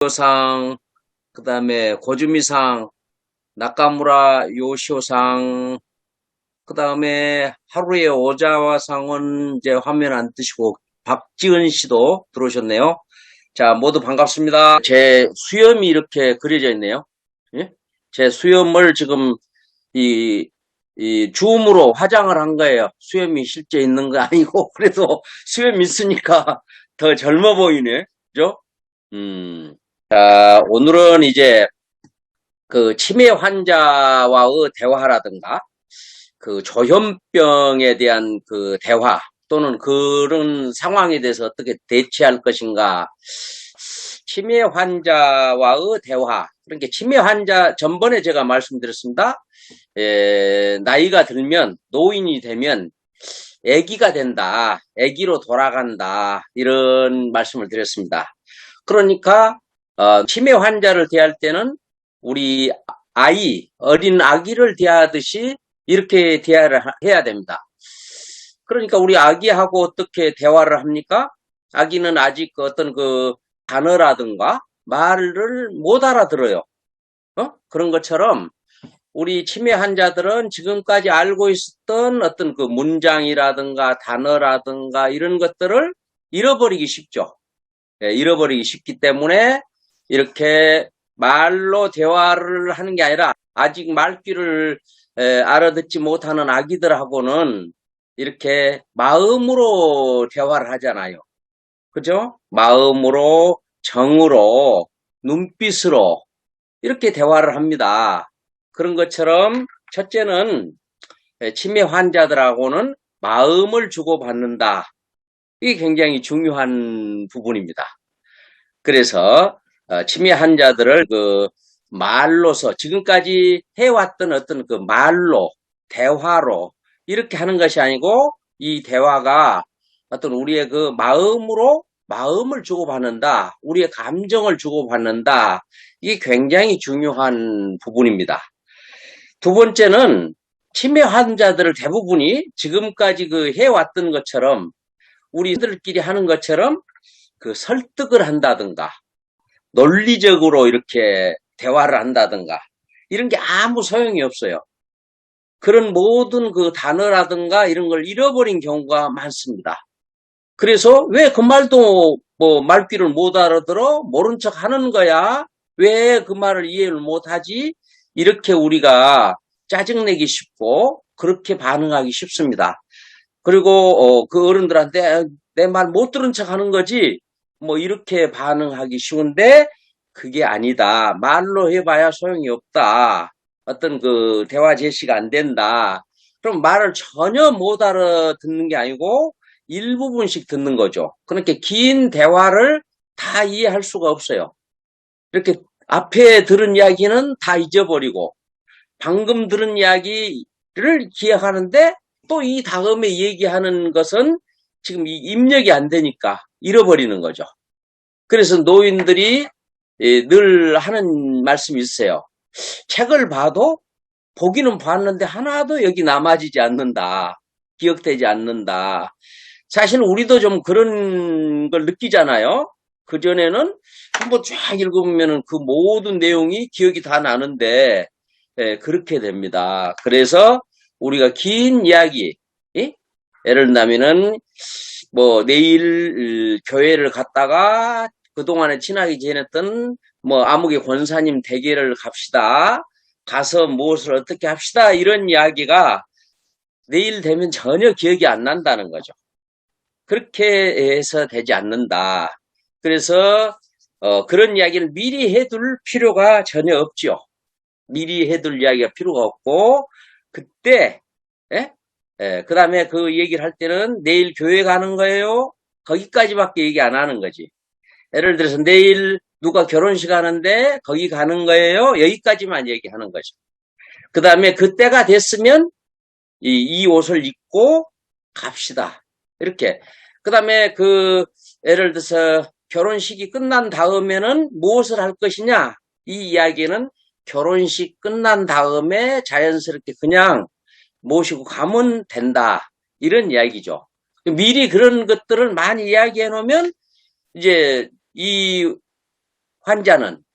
상, 그 다음에 고주미상, 나카무라 요시오상, 그 다음에 하루의 오자와상은 이제 화면 안 뜨시고 박지은 씨도 들어오셨네요. 자, 모두 반갑습니다. 제 수염이 이렇게 그려져 있네요. 예? 제 수염을 지금 이, 이 줌으로 화장을 한 거예요. 수염이 실제 있는 거 아니고, 그래서 수염 있으니까 더 젊어 보이네. 그죠? 자, 오늘은 이제 그 치매 환자와의 대화라든가 그 조현병에 대한 그 대화 또는 그런 상황에 대해서 어떻게 대처할 것인가. 치매 환자와의 대화. 그러니까 치매 환자 전번에 제가 말씀드렸습니다. 나이가 들면 노인이 되면 아기가 된다. 아기로 돌아간다. 이런 말씀을 드렸습니다. 그러니까 치매 환자를 대할 때는 우리 어린 아기를 대하듯이 이렇게 대화를 해야 됩니다. 그러니까 우리 아기하고 어떻게 대화를 합니까? 아기는 아직 어떤 그 단어라든가 말을 못 알아들어요. 그런 것처럼 우리 치매 환자들은 지금까지 알고 있었던 어떤 그 문장이라든가 단어라든가 이런 것들을 잃어버리기 쉽죠. 잃어버리기 쉽기 때문에 이렇게 말로 대화를 하는 게 아니라 아직 말귀를 알아듣지 못하는 아기들하고는 이렇게 마음으로 대화를 하잖아요. 그죠? 마음으로, 정으로, 눈빛으로 이렇게 대화를 합니다. 그런 것처럼 첫째는 치매 환자들하고는 마음을 주고받는다. 이게 굉장히 중요한 부분입니다. 그래서 치매 환자들을 그 말로서 지금까지 해왔던 어떤 그 말로 대화로 이렇게 하는 것이 아니고 이 대화가 어떤 우리의 그 마음으로 마음을 주고받는다. 우리의 감정을 주고받는다. 이게 굉장히 중요한 부분입니다. 두 번째는 치매 환자들을 대부분이 지금까지 그 해왔던 것처럼 우리들끼리 하는 것처럼 그 설득을 한다든가 논리적으로 이렇게 대화를 한다든가 이런 게 아무 소용이 없어요. 그런 모든 그 단어라든가 이런 걸 잃어버린 경우가 많습니다. 그래서 왜 그 말도 뭐 말귀를 못 알아들어? 모른 척 하는 거야? 왜 그 말을 이해를 못 하지? 이렇게 우리가 짜증내기 쉽고 그렇게 반응하기 쉽습니다. 그리고 그 어른들한테 내 말 못 들은 척 하는 거지 뭐 이렇게 반응하기 쉬운데 그게 아니다. 말로 해봐야 소용이 없다. 어떤 그 대화 제시가 안 된다. 그럼 말을 전혀 못 알아듣는 게 아니고 일부분씩 듣는 거죠. 그러니까 긴 대화를 다 이해할 수가 없어요. 이렇게 앞에 들은 이야기는 다 잊어버리고 방금 들은 이야기를 기억하는데 또 이 다음에 얘기하는 것은 지금 이 입력이 안 되니까 잃어버리는 거죠. 그래서 노인들이 늘 하는 말씀이 있어요. 책을 봐도 보기는 봤는데 하나도 여기 남아지지 않는다. 기억되지 않는다. 사실 우리도 좀 그런 걸 느끼잖아요. 그전에는 한번 쫙 읽으면 그 모든 내용이 기억이 다 나는데 그렇게 됩니다. 그래서 우리가 긴 이야기, 예를 들면은 뭐 내일 교회를 갔다가 그동안에 친하게 지냈던 뭐 아무개 권사님 댁에를 갑시다. 가서 무엇을 어떻게 합시다. 이런 이야기가 내일 되면 전혀 기억이 안 난다는 거죠. 그렇게 해서 되지 않는다. 그래서 그런 이야기를 미리 해둘 필요가 전혀 없죠. 미리 해둘 이야기가 필요가 없고 그때 그 다음에 그 얘기를 할 때는 내일 교회 가는 거예요. 거기까지밖에 얘기 안 하는 거지. 예를 들어서 내일 누가 결혼식 하는데 거기 가는 거예요. 여기까지만 얘기하는 거죠. 그 다음에 그때가 됐으면 이 옷을 입고 갑시다. 이렇게. 그 다음에 그 예를 들어서 결혼식이 끝난 다음에는 무엇을 할 것이냐. 이 이야기는 결혼식 끝난 다음에 자연스럽게 그냥 모시고 가면 된다. 이런 이야기죠. 미리 그런 것들을 많이 이야기해 놓으면 이제 이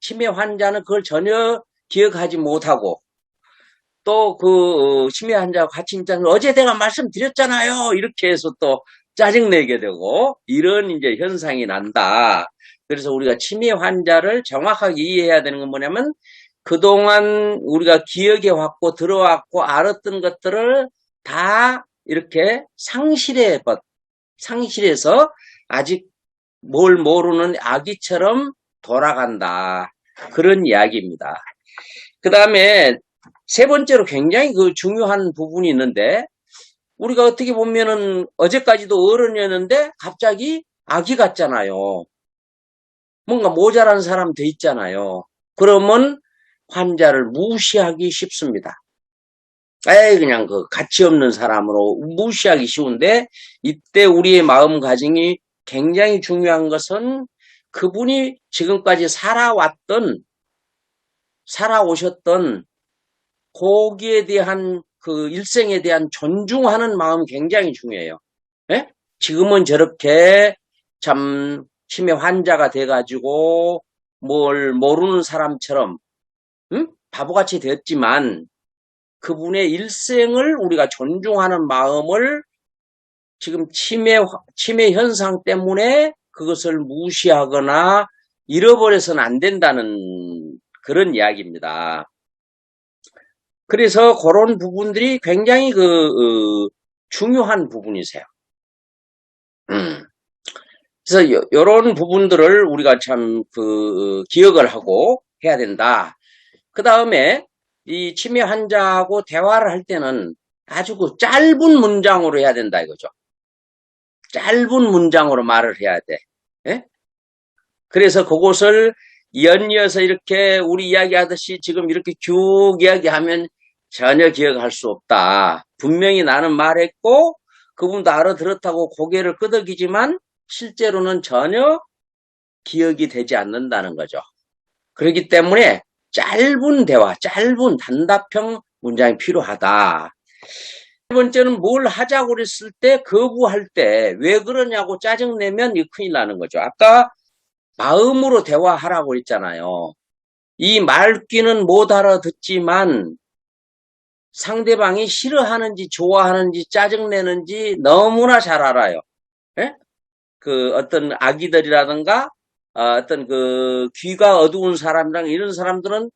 치매 환자는 그걸 전혀 기억하지 못하고, 또 그 치매 환자와 같이 있자면 어제 내가 말씀드렸잖아요. 이렇게 해서 또 짜증내게 되고, 이런 이제 현상이 난다. 그래서 우리가 치매 환자를 정확하게 이해해야 되는 건 뭐냐면, 그동안 우리가 기억해 왔고 들어왔고 알았던 것들을 다 이렇게 상실해서 아직 뭘 모르는 아기처럼 돌아간다. 그런 이야기입니다. 그 다음에 세 번째로 굉장히 그 중요한 부분이 있는데, 우리가 어떻게 보면은 어제까지도 어른이었는데 갑자기 아기 같잖아요. 뭔가 모자란 사람 돼 있잖아요. 그러면 환자를 무시하기 쉽습니다. 그냥 그 가치 없는 사람으로 무시하기 쉬운데, 이때 우리의 마음가짐이 굉장히 중요한 것은 그분이 지금까지 살아오셨던 거기에 대한 그 일생에 대한 존중하는 마음이 굉장히 중요해요. 예? 지금은 저렇게 참 치매 환자가 돼가지고 뭘 모르는 사람처럼 바보같이 되었지만, 그분의 일생을 우리가 존중하는 마음을 지금 치매 현상 때문에 그것을 무시하거나 잃어버려서는 안 된다는 그런 이야기입니다. 그래서 그런 부분들이 굉장히 중요한 부분이세요. 그래서 이런 부분들을 우리가 참 기억을 하고 해야 된다. 그 다음에 이 치매 환자하고 대화를 할 때는 아주 그 짧은 문장으로 해야 된다 이거죠. 짧은 문장으로 말을 해야 돼. 예? 그래서 그것을 연이어서 이렇게 우리 이야기하듯이 지금 이렇게 쭉 이야기하면 전혀 기억할 수 없다. 분명히 나는 말했고 그분도 알아들었다고 고개를 끄덕이지만 실제로는 전혀 기억이 되지 않는다는 거죠. 그렇기 때문에 짧은 대화, 짧은 단답형 문장이 필요하다. 세 번째는 뭘 하자고 그랬을 때, 거부할 때, 왜 그러냐고 짜증내면 이 큰일 나는 거죠. 아까 마음으로 대화하라고 했잖아요. 이 말귀는 못 알아듣지만 상대방이 싫어하는지 좋아하는지 짜증내는지 너무나 잘 알아요. 예? 그 어떤 아기들이라든가 어떤 그 귀가 어두운 사람이랑 이런 사람들은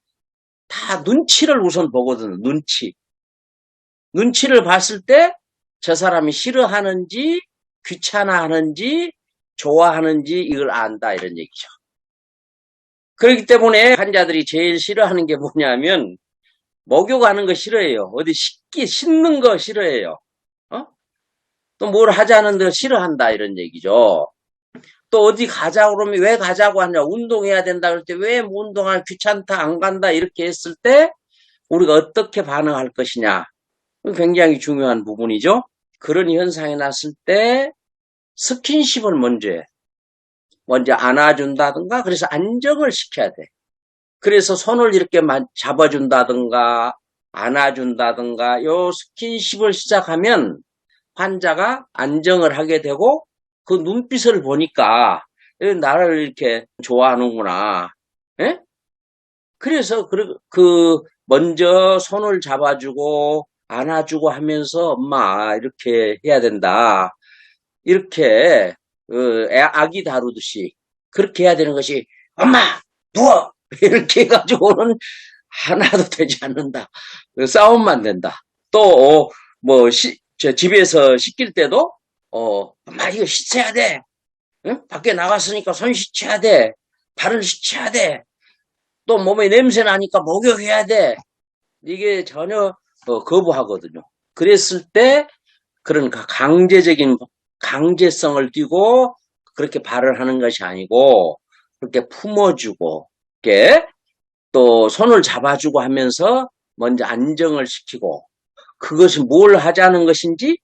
다 눈치를 우선 보거든요. 눈치를 봤을 때 저 사람이 싫어하는지 귀찮아하는지 좋아하는지 이걸 안다 이런 얘기죠. 그렇기 때문에 환자들이 제일 싫어하는 게 뭐냐면 목욕하는 거 싫어해요. 어디 씻는 거 싫어해요. 또 뭘 하자는 데 싫어한다 이런 얘기죠. 또 어디 가자고 그러면 왜 가자고 하냐, 운동해야 된다 그럴 때 왜 운동할 귀찮다 안 간다 이렇게 했을 때 우리가 어떻게 반응할 것이냐, 굉장히 중요한 부분이죠. 그런 현상이 났을 때 스킨십을 먼저 안아준다든가, 그래서 안정을 시켜야 돼. 그래서 손을 이렇게 잡아준다든가 안아준다든가 요 스킨십을 시작하면 환자가 안정을 하게 되고, 그 눈빛을 보니까 나를 이렇게 좋아하는구나. 예? 그래서 먼저 손을 잡아주고 안아주고 하면서 엄마 이렇게 해야 된다. 이렇게 아기 다루듯이 그렇게 해야 되는 것이, 엄마 누워 이렇게 해가지고는 하나도 되지 않는다. 싸움만 된다. 또 집에서 씻길 때도 엄마 이거 씻어야 돼. 응? 밖에 나갔으니까 손 씻어야 돼. 발을 씻어야 돼. 또 몸에 냄새 나니까 목욕해야 돼. 이게 전혀 거부하거든요. 그랬을 때 그런 강제성을 띠고 그렇게 발을 하는 것이 아니고, 그렇게 품어주고 이렇게 또 손을 잡아주고 하면서 먼저 안정을 시키고, 그것이 뭘 하자는 것인지,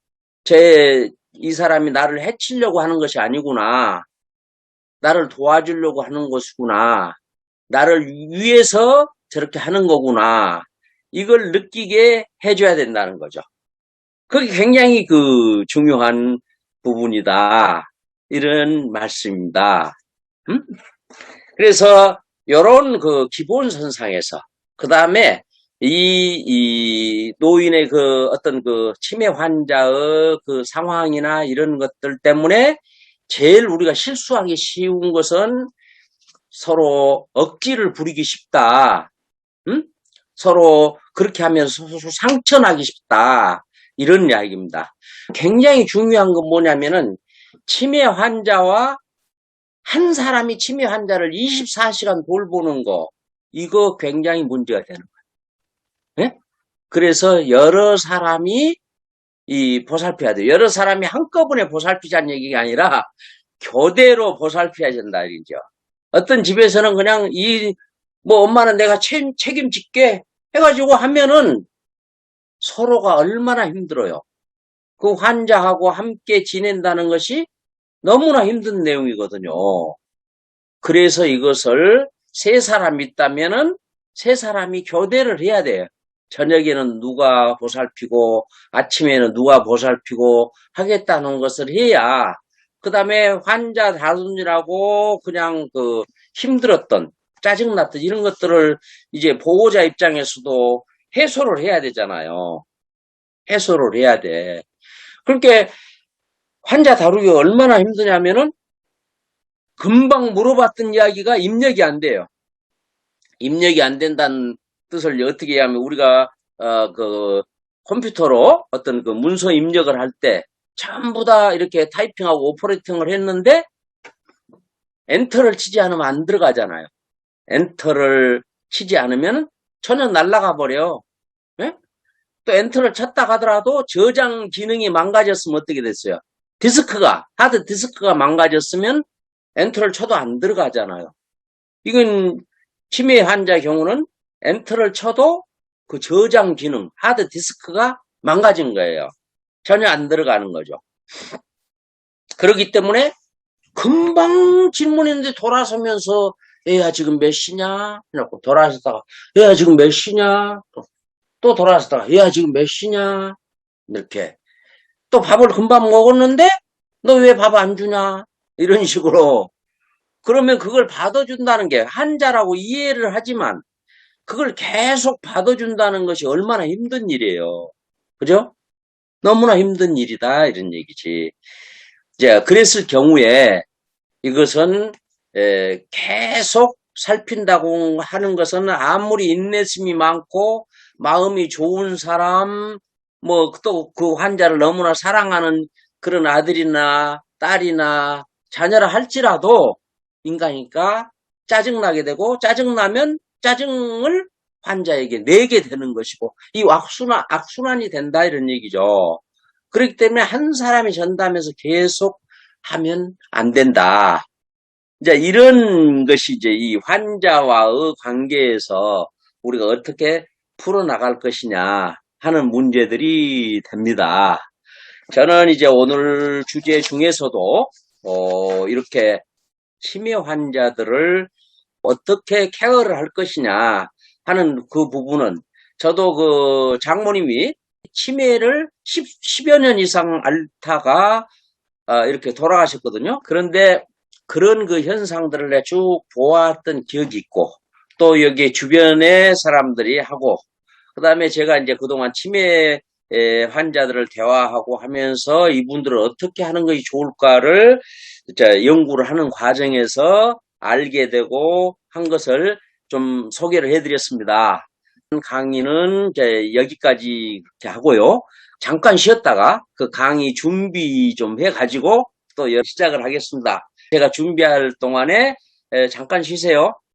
이 사람이 나를 해치려고 하는 것이 아니구나, 나를 도와주려고 하는 것이구나, 나를 위해서 저렇게 하는 거구나, 이걸 느끼게 해줘야 된다는 거죠. 그게 굉장히 중요한 부분이다, 이런 말씀입니다. 그래서 요런 그 기본선상에서, 그 다음에 이 노인의 그 어떤 그 치매 환자의 그 상황이나 이런 것들 때문에 제일 우리가 실수하기 쉬운 것은 서로 억지를 부리기 쉽다. 응? 서로 그렇게 하면서 상처나기 쉽다. 이런 이야기입니다. 굉장히 중요한 건 뭐냐면은 치매 환자와 한 사람이 치매 환자를 24시간 돌보는 거, 이거 굉장히 문제가 되는 거예요. 예? 그래서 여러 사람이 이 보살펴야 돼요. 여러 사람이 한꺼번에 보살피자는 얘기가 아니라 교대로 보살펴야 된다 이죠. 어떤 집에서는 그냥 뭐 엄마는 내가 책임질게 해가지고 하면은 서로가 얼마나 힘들어요. 그 환자하고 함께 지낸다는 것이 너무나 힘든 내용이거든요. 그래서 이것을 세 사람 있다면은 세 사람이 교대를 해야 돼요. 저녁에는 누가 보살피고 아침에는 누가 보살피고 하겠다는 것을 해야 그 다음에 환자 다루느라고 그냥 그 힘들었던 짜증났던 이런 것들을 이제 보호자 입장에서도 해소를 해야 되잖아요. 해소를 해야 돼. 그러니까 환자 다루기가 얼마나 힘드냐면은 금방 물어봤던 이야기가 입력이 안 돼요. 입력이 안 된다는 뜻을 어떻게 하면 우리가 그 컴퓨터로 어떤 그 문서 입력을 할 때 전부 다 이렇게 타이핑하고 오퍼레이팅을 했는데 엔터를 치지 않으면 안 들어가잖아요. 엔터를 치지 않으면 전혀 날아가 버려. 예? 또 엔터를 쳤다 하더라도 저장 기능이 망가졌으면 어떻게 됐어요? 하드 디스크가 망가졌으면 엔터를 쳐도 안 들어가잖아요. 이건 치매 환자 경우는 엔터를 쳐도 그 저장 기능, 하드 디스크가 망가진 거예요. 전혀 안 들어가는 거죠. 그렇기 때문에 금방 질문했는데 돌아서면서 얘야 지금 몇 시냐? 이러고 돌아서다가 얘야 지금 몇 시냐? 또 돌아서다가 얘야 지금 몇 시냐? 이렇게 또 밥을 금방 먹었는데 너 왜 밥 안 주냐? 이런 식으로 그러면 그걸 받아준다는 게 환자라고 이해를 하지만 그걸 계속 받아준다는 것이 얼마나 힘든 일이에요. 그죠? 너무나 힘든 일이다 이런 얘기지. 이제 그랬을 경우에 이것은 계속 살핀다고 하는 것은 아무리 인내심이 많고 마음이 좋은 사람 뭐 또 그 환자를 너무나 사랑하는 그런 아들이나 딸이나 자녀라 할지라도 인간이니까 짜증나게 되고 짜증나면 짜증을 환자에게 내게 되는 것이고 이 악순환이 된다 이런 얘기죠. 그렇기 때문에 한 사람이 전담해서 계속 하면 안 된다. 이제 이런 것이 이제 이 환자와의 관계에서 우리가 어떻게 풀어나갈 것이냐 하는 문제들이 됩니다. 저는 이제 오늘 주제 중에서도 이렇게 치매 환자들을 어떻게 케어를 할 것이냐 하는 그 부분은 저도 그 장모님이 치매를 10여 년 이상 앓다가 이렇게 돌아가셨거든요. 그런데 그런 그 현상들을 내가 쭉 보았던 기억이 있고 또 여기 주변의 사람들이 하고 그다음에 제가 이제 그동안 치매 환자들을 대화하고 하면서 이분들을 어떻게 하는 것이 좋을까를 연구를 하는 과정에서 알게 되고 한 것을 좀 소개를 해드렸습니다. 강의는 이제 여기까지 하고요. 잠깐 쉬었다가 그 강의 준비 좀 해가지고 또 시작을 하겠습니다. 제가 준비할 동안에 잠깐 쉬세요.